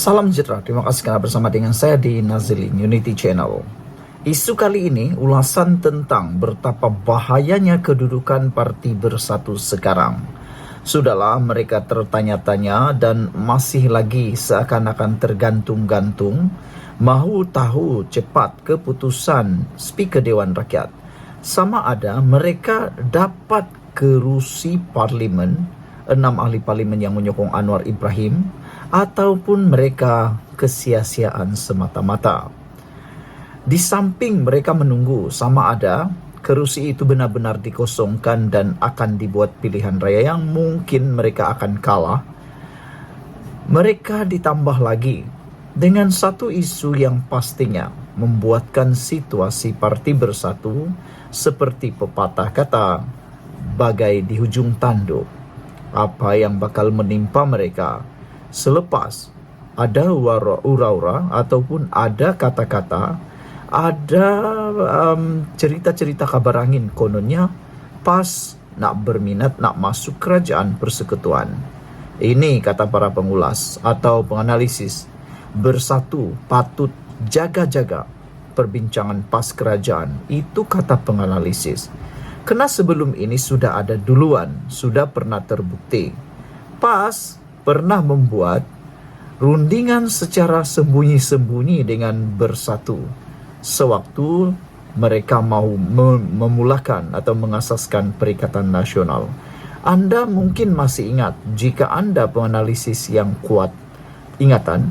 Salam sejahtera, terima kasih kerana bersama dengan saya di Nazilin Unity Channel. Isu kali ini ulasan tentang betapa bahayanya kedudukan Parti Bersatu sekarang. Sudahlah mereka tertanya-tanya dan masih lagi seakan-akan tergantung-gantung mahu tahu cepat keputusan Speaker Dewan Rakyat. Sama ada mereka dapat kerusi parlimen, 6 ahli parlimen yang menyokong Anwar Ibrahim, ataupun mereka kesia-siaan semata-mata. Di samping mereka menunggu sama ada kerusi itu benar-benar dikosongkan dan akan dibuat pilihan raya yang mungkin mereka akan kalah, mereka ditambah lagi dengan satu isu yang pastinya membuatkan situasi Parti Bersatu seperti pepatah kata, bagai di hujung tanduk. Apa yang bakal menimpa mereka selepas ada ura-ura ataupun ada kata-kata, ada cerita-cerita kabar angin kononnya PAS nak berminat nak masuk kerajaan persekutuan. Ini kata para pengulas atau penganalisis. Bersatu patut jaga-jaga perbincangan PAS kerajaan. Itu kata penganalisis. Kerana sebelum ini sudah ada duluan, sudah pernah terbukti. PAS pernah membuat rundingan secara sembunyi-sembunyi dengan Bersatu sewaktu mereka mahu memulakan atau mengasaskan Perikatan Nasional. Anda mungkin masih ingat, jika Anda penganalisis yang kuat ingatan,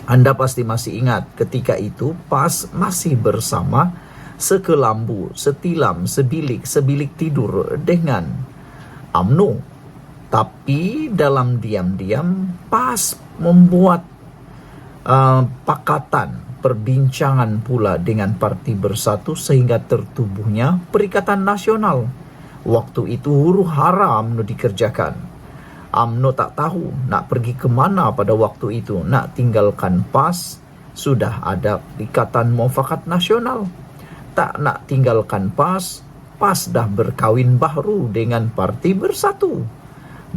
Anda pasti masih ingat ketika itu PAS masih bersama sekelambu, setilam, sebilik tidur dengan UMNO. Tapi dalam diam-diam PAS membuat pakatan perbincangan pula dengan Parti Bersatu sehingga tertubuhnya Perikatan Nasional. Waktu itu huru-hara UMNO dikerjakan. UMNO tak tahu nak pergi ke mana pada waktu itu, nak tinggalkan PAS, sudah ada Ikatan Muafakat Nasional. Tak nak tinggalkan PAS, PAS dah berkahwin baru dengan Parti Bersatu.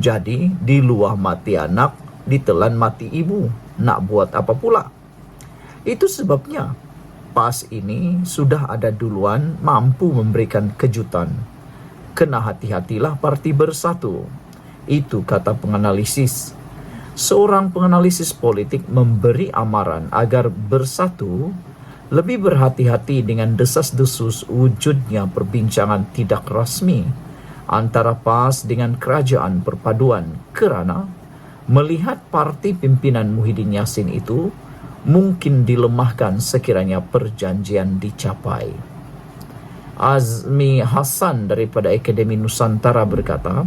Jadi di luar mati anak, ditelan mati ibu. Nak buat apa pula? Itu sebabnya PAS ini sudah ada duluan mampu memberikan kejutan. Kena hati-hatilah Parti Bersatu. Itu kata penganalisis. Seorang penganalisis politik memberi amaran agar Bersatu lebih berhati-hati dengan desas-desus wujudnya perbincangan tidak rasmi antara PAS dengan Kerajaan Perpaduan, kerana melihat parti pimpinan Muhyiddin Yassin itu mungkin dilemahkan sekiranya perjanjian dicapai. Azmi Hassan daripada Akademi Nusantara berkata,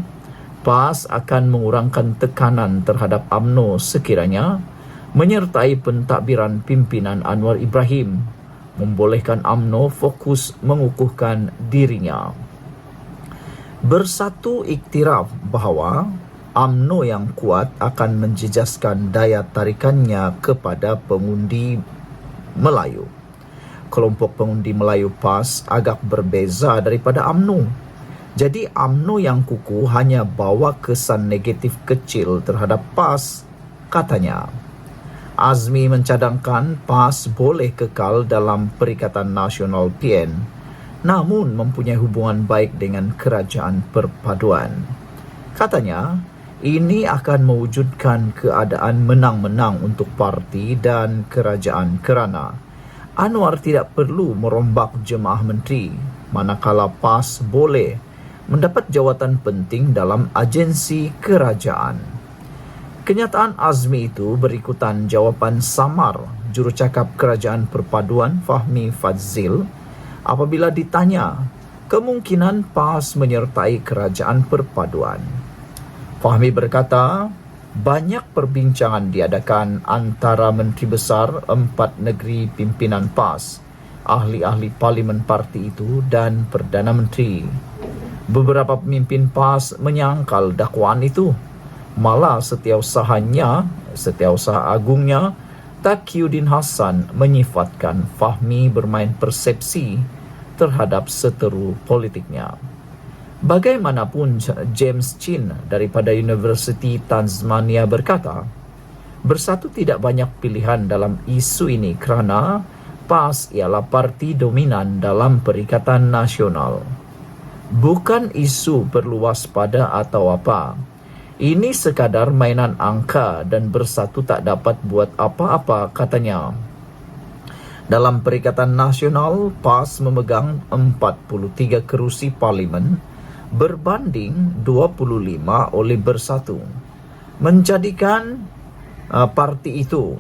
PAS akan mengurangkan tekanan terhadap UMNO sekiranya menyertai pentadbiran pimpinan Anwar Ibrahim, membolehkan UMNO fokus mengukuhkan dirinya. Bersatu iktiraf bahawa UMNO yang kuat akan menjejaskan daya tarikannya kepada pengundi Melayu. Kelompok pengundi Melayu PAS agak berbeza daripada UMNO. Jadi UMNO yang kukuh hanya bawa kesan negatif kecil terhadap PAS, katanya. Azmi mencadangkan PAS boleh kekal dalam Perikatan Nasional PN, namun mempunyai hubungan baik dengan Kerajaan Perpaduan. Katanya, ini akan mewujudkan keadaan menang-menang untuk parti dan kerajaan kerana Anwar tidak perlu merombak jemaah menteri, manakala PAS boleh mendapat jawatan penting dalam agensi kerajaan. Kenyataan Azmi itu berikutan jawapan samar jurucakap Kerajaan Perpaduan Fahmi Fadzil apabila ditanya kemungkinan PAS menyertai Kerajaan Perpaduan. Fahmi berkata, banyak perbincangan diadakan antara Menteri Besar 4 negeri pimpinan PAS, ahli-ahli parlimen parti itu dan Perdana Menteri. Beberapa pemimpin PAS menyangkal dakwaan itu. Malah setiausaha agungnya Taqiyuddin Hasan menyifatkan Fahmi bermain persepsi terhadap seteru politiknya. Bagaimanapun, James Chin daripada Universiti Tasmania berkata, Bersatu tidak banyak pilihan dalam isu ini kerana PAS ialah parti dominan dalam Perikatan Nasional. Bukan isu perlu waspada atau apa. Ini sekadar mainan angka dan Bersatu tak dapat buat apa-apa, katanya. Dalam Perikatan Nasional, PAS memegang 43 kerusi parlimen berbanding 25 oleh Bersatu, menjadikan parti itu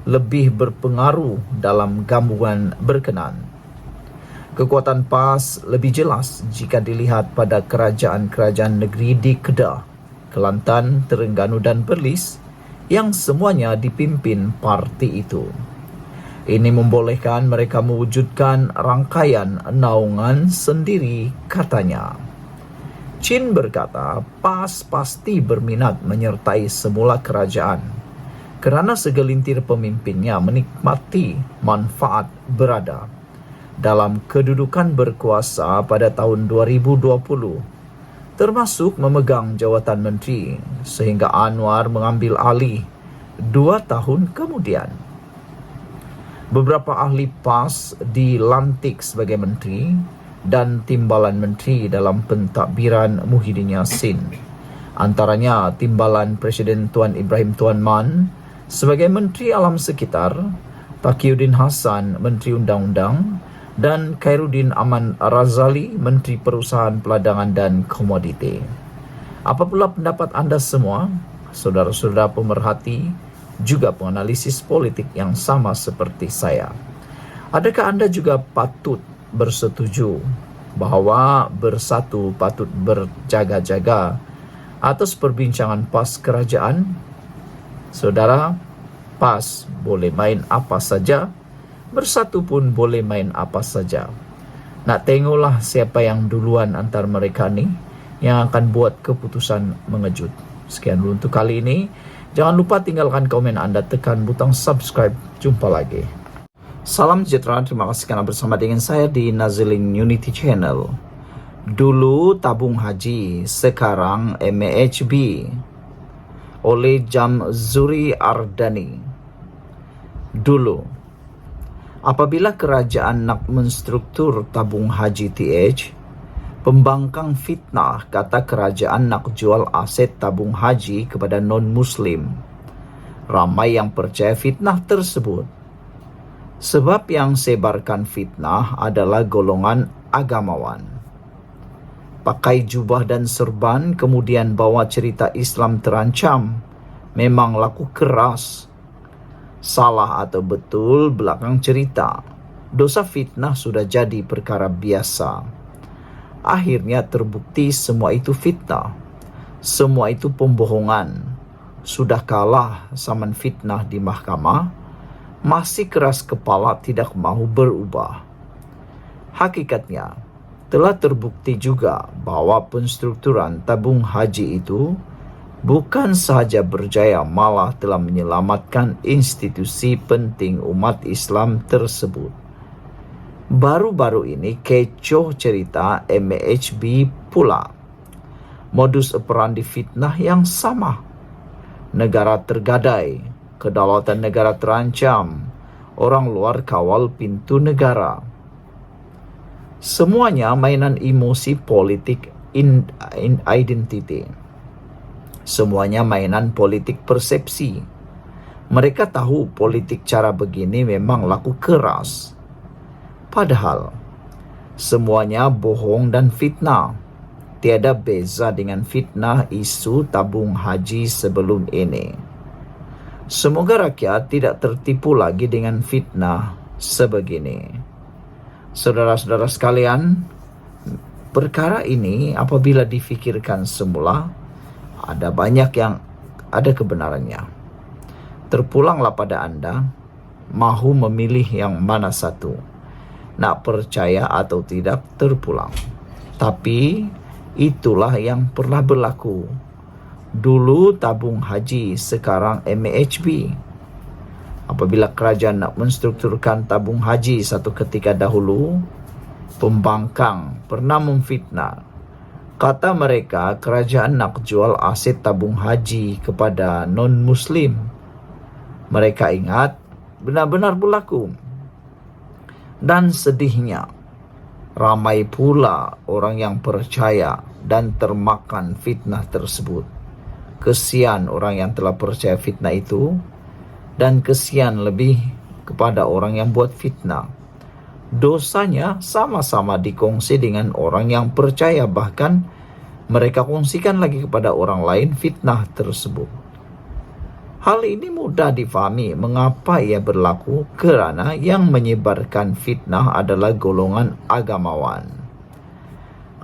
lebih berpengaruh dalam gabungan berkenan. Kekuatan PAS lebih jelas jika dilihat pada kerajaan-kerajaan negeri di Kedah, Kelantan, Terengganu dan Perlis yang semuanya dipimpin parti itu. Ini membolehkan mereka mewujudkan rangkaian naungan sendiri, katanya. Chin berkata, PAS pasti berminat menyertai semula kerajaan kerana segelintir pemimpinnya menikmati manfaat berada dalam kedudukan berkuasa pada tahun 2020, termasuk memegang jawatan menteri sehingga Anwar mengambil alih 2 tahun kemudian. Beberapa ahli PAS dilantik sebagai menteri dan timbalan menteri dalam pentadbiran Muhyiddin Yassin. Antaranya timbalan Presiden Tuan Ibrahim Tuan Man sebagai Menteri Alam Sekitar, Taqiyuddin Hassan, Menteri Undang-Undang, dan Khairuddin Aman Razali, Menteri Perusahaan Peladangan dan Komoditi. Apa pula pendapat anda semua, saudara-saudara pemerhati, juga penganalisis politik yang sama seperti saya? Adakah anda juga patut bersetuju bahawa Bersatu patut berjaga-jaga atas perbincangan PAS kerajaan? Saudara, PAS boleh main apa saja, Bersatu pun boleh main apa saja. Nak tengoklah siapa yang duluan antara mereka ni yang akan buat keputusan mengejut. Sekian dulu untuk kali ini. Jangan lupa tinggalkan komen anda, tekan butang subscribe. Jumpa lagi. Salam sejahtera, terima kasih kerana bersama dengan saya di Nazilin Unity Channel. Dulu tabung haji, sekarang MAHB, oleh Jamzuri Ardani. Dulu, apabila kerajaan nak menstruktur tabung haji TH, pembangkang fitnah kata kerajaan nak jual aset tabung haji kepada non-Muslim. Ramai yang percaya fitnah tersebut. Sebab yang sebarkan fitnah adalah golongan agamawan. Pakai jubah dan serban kemudian bawa cerita Islam terancam. Memang laku keras. Salah atau betul belakang cerita. Dosa fitnah sudah jadi perkara biasa. Akhirnya terbukti semua itu fitnah. Semua itu pembohongan. Sudah kalah zaman fitnah di mahkamah, masih keras kepala tidak mahu berubah. Hakikatnya, telah terbukti juga bahawa penstrukturan tabung haji itu bukan sahaja berjaya, malah telah menyelamatkan institusi penting umat Islam tersebut. Baru-baru ini kecoh cerita MAHB pula. Modus operandi fitnah yang sama. Negara tergadai, kedaulatan negara terancam, orang luar kawal pintu negara. Semuanya mainan emosi politik identity. Semuanya mainan politik persepsi. Mereka tahu politik cara begini memang laku keras. Padahal, semuanya bohong dan fitnah. Tiada beza dengan fitnah isu tabung haji sebelum ini. Semoga rakyat tidak tertipu lagi dengan fitnah sebegini. Saudara-saudara sekalian, perkara ini apabila difikirkan semula, ada banyak yang ada kebenarannya. Terpulanglah pada anda, mahu memilih yang mana satu. Nak percaya atau tidak, terpulang. Tapi itulah yang pernah berlaku. Dulu tabung haji, sekarang MAHB. Apabila kerajaan nak menstrukturkan tabung haji satu ketika dahulu, pembangkang pernah memfitnah. Kata mereka kerajaan nak jual aset tabung haji kepada non-Muslim. Mereka ingat benar-benar berlaku. Dan sedihnya, ramai pula orang yang percaya dan termakan fitnah tersebut. Kesian orang yang telah percaya fitnah itu, dan kesian lebih kepada orang yang buat fitnah. Dosanya sama-sama dikongsi dengan orang yang percaya, bahkan mereka kongsikan lagi kepada orang lain fitnah tersebut. Hal ini mudah difahami mengapa ia berlaku, kerana yang menyebarkan fitnah adalah golongan agamawan.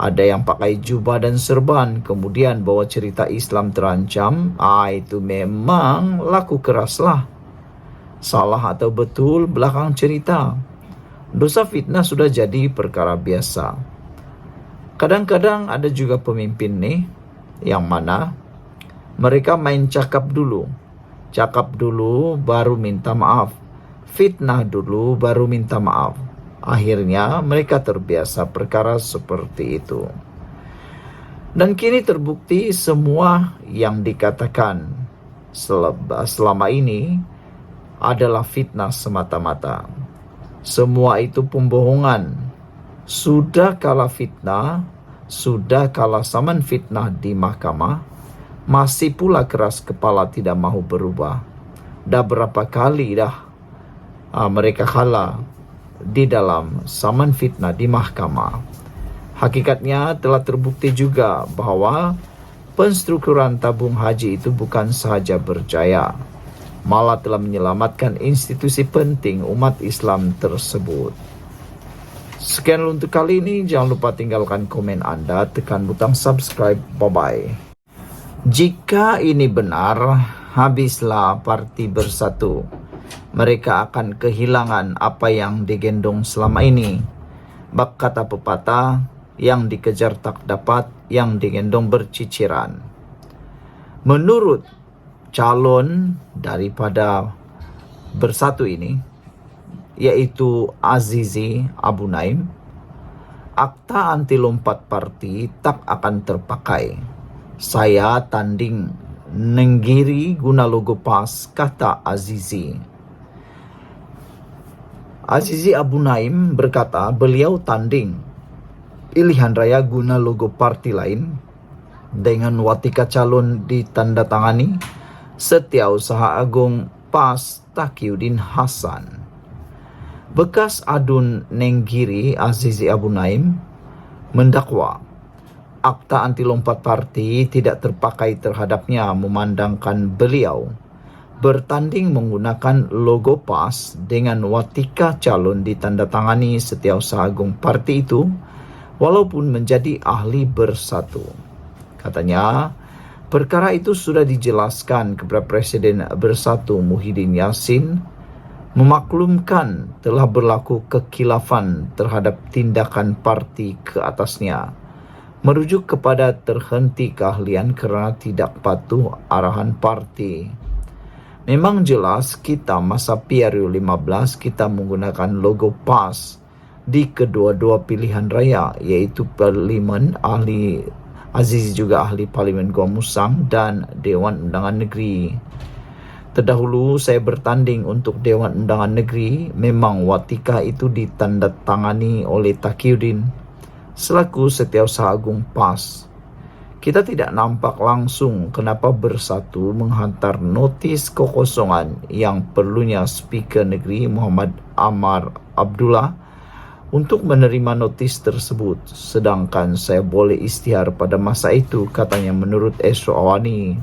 Ada yang pakai jubah dan serban, kemudian bawa cerita Islam terancam. Itu memang laku keraslah. Salah atau betul belakang cerita. Dosa fitnah sudah jadi perkara biasa. Kadang-kadang ada juga pemimpin nih, yang mana mereka main cakap dulu. Cakap dulu baru minta maaf. Fitnah dulu baru minta maaf. Akhirnya mereka terbiasa perkara seperti itu. Dan kini terbukti semua yang dikatakan selama ini adalah fitnah semata-mata. Semua itu pembohongan. Sudah kalah fitnah, sudah kalah saman fitnah di mahkamah, masih pula keras kepala tidak mahu berubah. Dah berapa kali dah mereka kalah di dalam saman fitnah di mahkamah. Hakikatnya telah terbukti juga bahawa penstrukturan tabung haji itu bukan sahaja berjaya, malah telah menyelamatkan institusi penting umat Islam tersebut. Sekian untuk kali ini. Jangan lupa tinggalkan komen anda, tekan butang subscribe. Bye-bye. Jika ini benar, habislah Parti Bersatu. Mereka akan kehilangan apa yang digendong selama ini. Bak kata pepatah, yang dikejar tak dapat, yang digendong berciciran. Menurut calon daripada Bersatu ini, yaitu Azizi Abu Naim, akta anti lompat parti tak akan terpakai. Saya tanding nenggiri guna logo PAS, kata Azizi. Azizi Abu Naim berkata beliau tanding pilihan raya guna logo parti lain dengan watika calon ditandatangani Setiausaha Agung PAS Taqiyuddin Hasan. Bekas adun Nenggiri Azizi Abu Naim mendakwa akta anti lompat parti tidak terpakai terhadapnya, memandangkan beliau bertanding menggunakan logo PAS dengan watika calon ditandatangani Setiausaha Agung parti itu, walaupun menjadi ahli Bersatu. Katanya, perkara itu sudah dijelaskan kepada Presiden Bersatu Muhyiddin Yassin, memaklumkan telah berlaku kekilafan terhadap tindakan parti ke atasnya, merujuk kepada terhenti keahlian kerana tidak patuh arahan parti. Memang jelas kita masa PRU 15 kita menggunakan logo PAS di kedua-dua pilihan raya, iaitu Parlimen ahli Aziz juga ahli Parlimen Gua Musang dan Dewan Undangan Negeri. Terdahulu saya bertanding untuk Dewan Undangan Negeri. Memang watika itu ditandatangani oleh Taqiyuddin selaku Setiausaha Agung PAS. Kita tidak nampak langsung kenapa Bersatu menghantar notis kekosongan yang perlunya Speaker Negeri Muhammad Amar Abdullah untuk menerima notis tersebut, sedangkan saya boleh isytihar pada masa itu, katanya menurut Esro Awani.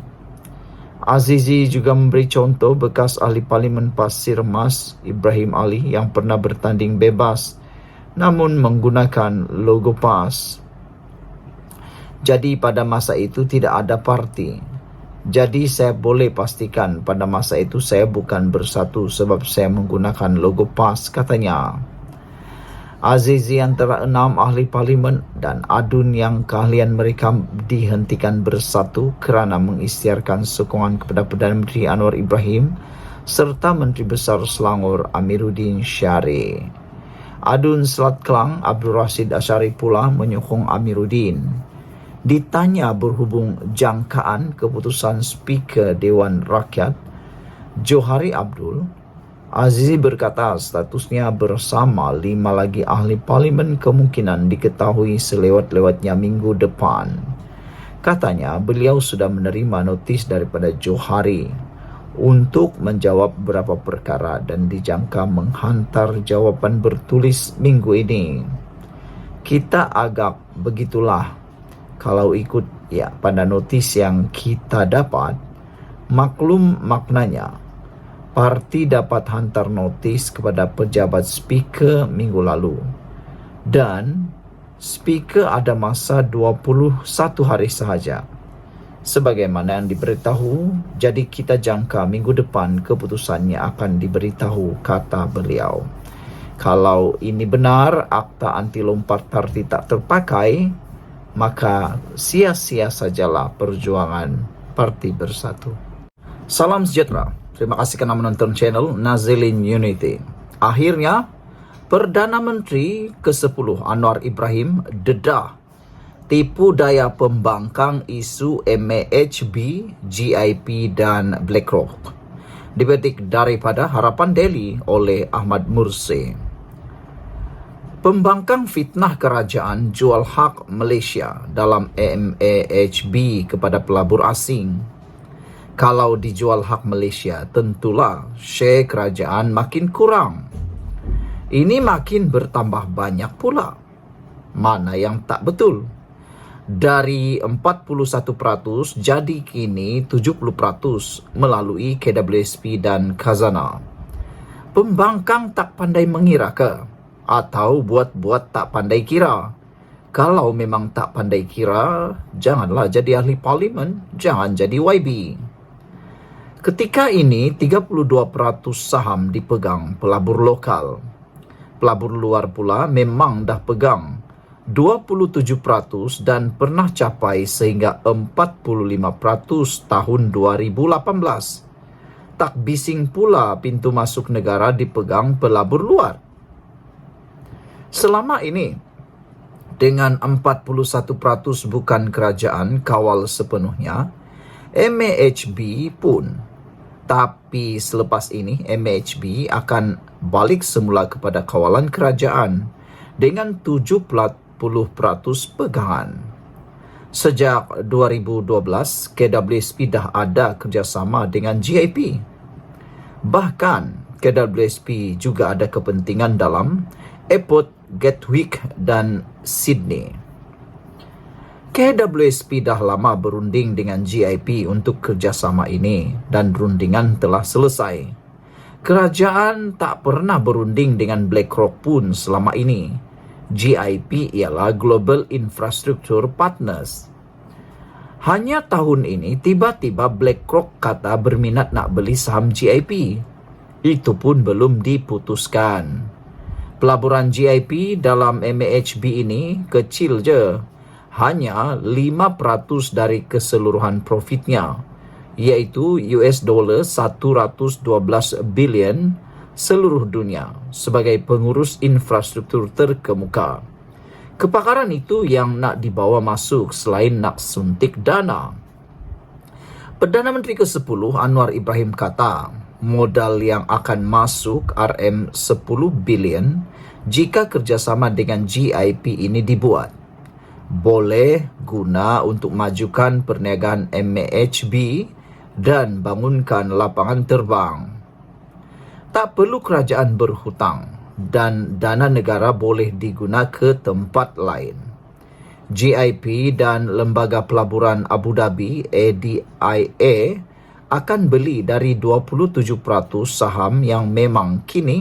Azizi juga memberi contoh bekas ahli Parlimen Pasir Mas Ibrahim Ali yang pernah bertanding bebas namun menggunakan logo PAS. Jadi pada masa itu tidak ada parti. Jadi saya boleh pastikan pada masa itu saya bukan Bersatu sebab saya menggunakan logo PAS, katanya. Azizi antara 6 ahli parlimen dan adun yang keahlian mereka dihentikan Bersatu kerana mengisytiharkan sokongan kepada Perdana Menteri Anwar Ibrahim serta Menteri Besar Selangor Amiruddin Syari. Adun Selat Kelang Abdul Rashid Ashari pula menyokong Amiruddin. Ditanya berhubung jangkaan keputusan Speaker Dewan Rakyat Johari Abdul Azizi berkata statusnya bersama 5 lagi ahli parlimen kemungkinan diketahui selewat-lewatnya minggu depan. Katanya beliau sudah menerima notis daripada Johari untuk menjawab beberapa perkara dan dijangka menghantar jawapan bertulis minggu ini. Kita agak begitulah kalau ikut pada notis yang kita dapat. Maklum maknanya. Parti dapat hantar notis kepada pejabat speaker minggu lalu. Dan speaker ada masa 21 hari sahaja. Sebagaimana yang diberitahu, jadi kita jangka minggu depan keputusannya akan diberitahu, kata beliau. Kalau ini benar, akta anti lompat parti tak terpakai, maka sia-sia sajalah perjuangan Parti Bersatu. Salam sejahtera. Terima kasih kerana menonton channel Nazilin Unity. Akhirnya, Perdana Menteri ke-10 Anwar Ibrahim dedah tipu daya pembangkang isu MAHB, GIP dan BlackRock. Dipetik daripada Harapan Daily oleh Ahmad Mursi. Pembangkang fitnah kerajaan jual hak Malaysia dalam MAHB kepada pelabur asing. Kalau dijual hak Malaysia, tentulah share kerajaan makin kurang. Ini makin bertambah banyak pula. Mana yang tak betul? Dari 41% jadi kini 70% melalui KWSP dan Khazanah. Pembangkang tak pandai mengira ke? Atau buat-buat tak pandai kira? Kalau memang tak pandai kira, janganlah jadi ahli parlimen, jangan jadi YB. Ketika ini, 32% saham dipegang pelabur lokal. Pelabur luar pula memang dah pegang 27% dan pernah capai sehingga 45% tahun 2018. Tak bising pula pintu masuk negara dipegang pelabur luar. Selama ini, dengan 41% bukan kerajaan kawal sepenuhnya, MAHB pun. Tapi selepas ini, MAHB akan balik semula kepada kawalan kerajaan dengan 70% pegangan. Sejak 2012, KWSP dah ada kerjasama dengan GIP. Bahkan, KWSP juga ada kepentingan dalam Airport Gatwick dan Sydney. KWSP dah lama berunding dengan GIP untuk kerjasama ini dan rundingan telah selesai. Kerajaan tak pernah berunding dengan BlackRock pun selama ini. GIP ialah Global Infrastructure Partners. Hanya tahun ini tiba-tiba BlackRock kata berminat nak beli saham GIP. Itu pun belum diputuskan. Pelaburan GIP dalam MAHB ini kecil je. Hanya 5% dari keseluruhan profitnya, iaitu $112 bilion seluruh dunia sebagai pengurus infrastruktur terkemuka. Kepakaran itu yang nak dibawa masuk selain nak suntik dana. Perdana Menteri ke-10 Anwar Ibrahim kata, modal yang akan masuk RM10 bilion jika kerjasama dengan GIP ini dibuat. Boleh guna untuk majukan perniagaan MAHB dan bangunkan lapangan terbang. Tak perlu kerajaan berhutang dan dana negara boleh digunakan ke tempat lain. GIP dan Lembaga Pelaburan Abu Dhabi ADIA akan beli dari 27% saham yang memang kini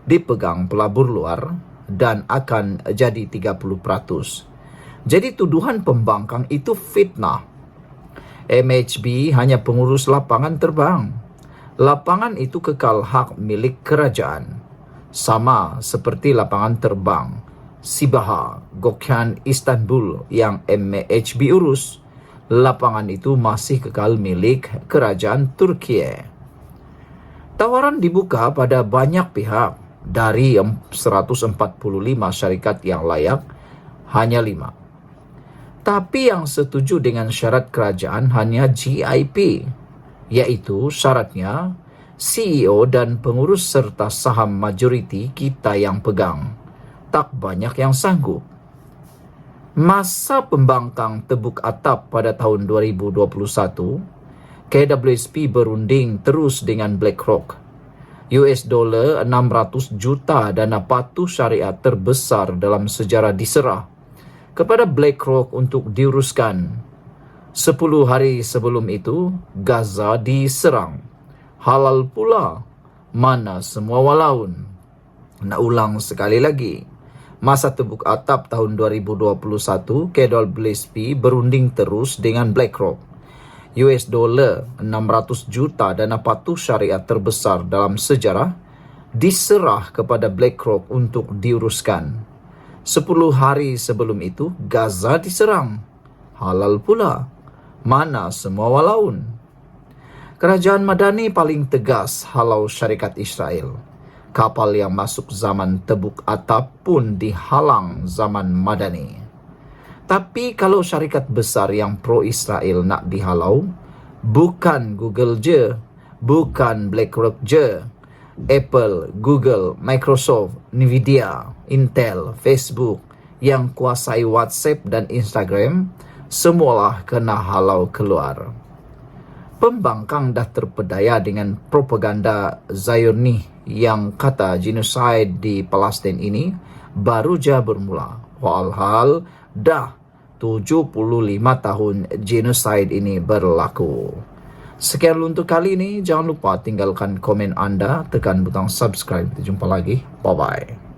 dipegang pelabur luar dan akan jadi 30%. Jadi tuduhan pembangkang itu fitnah. MAHB hanya pengurus lapangan terbang. Lapangan itu kekal hak milik kerajaan. Sama seperti lapangan terbang Sibaha, Gökçen, Istanbul yang MAHB urus. Lapangan itu masih kekal milik kerajaan Turki. Tawaran dibuka pada banyak pihak. Dari 145 syarikat yang layak, hanya 5. Tapi yang setuju dengan syarat kerajaan hanya GIP, iaitu syaratnya CEO dan pengurus serta saham majoriti kita yang pegang. Tak banyak yang sanggup. Masa pembangkang tebuk atap pada tahun 2021, KWSP berunding terus dengan BlackRock. $600 juta dana patuh syariah terbesar dalam sejarah diserah kepada BlackRock untuk diuruskan. 10 hari sebelum itu, Gaza diserang. Halal pula, mana semua walaun. Nak ulang sekali lagi. Masa tebuk atap tahun 2021, KWSP berunding terus dengan BlackRock. $600 juta dana patuh syariah terbesar dalam sejarah diserah kepada BlackRock untuk diuruskan. 10 hari sebelum itu, Gaza diserang. Halal pula, mana semua walaun. Kerajaan Madani paling tegas halau syarikat Israel. Kapal yang masuk zaman tebuk atap pun dihalang zaman Madani. Tapi kalau syarikat besar yang pro-Israel nak dihalau, bukan Google je, bukan BlackRock je, Apple, Google, Microsoft, Nvidia, Intel, Facebook yang kuasai WhatsApp dan Instagram, semualah kena halau keluar. Pembangkang dah terpedaya dengan propaganda Zionis yang kata genosid di Palestin ini baru je bermula. Walhal dah 75 tahun genosid ini berlaku. Sekian untuk kali ini. Jangan lupa tinggalkan komen anda, tekan butang subscribe. Kita jumpa lagi. Bye-bye.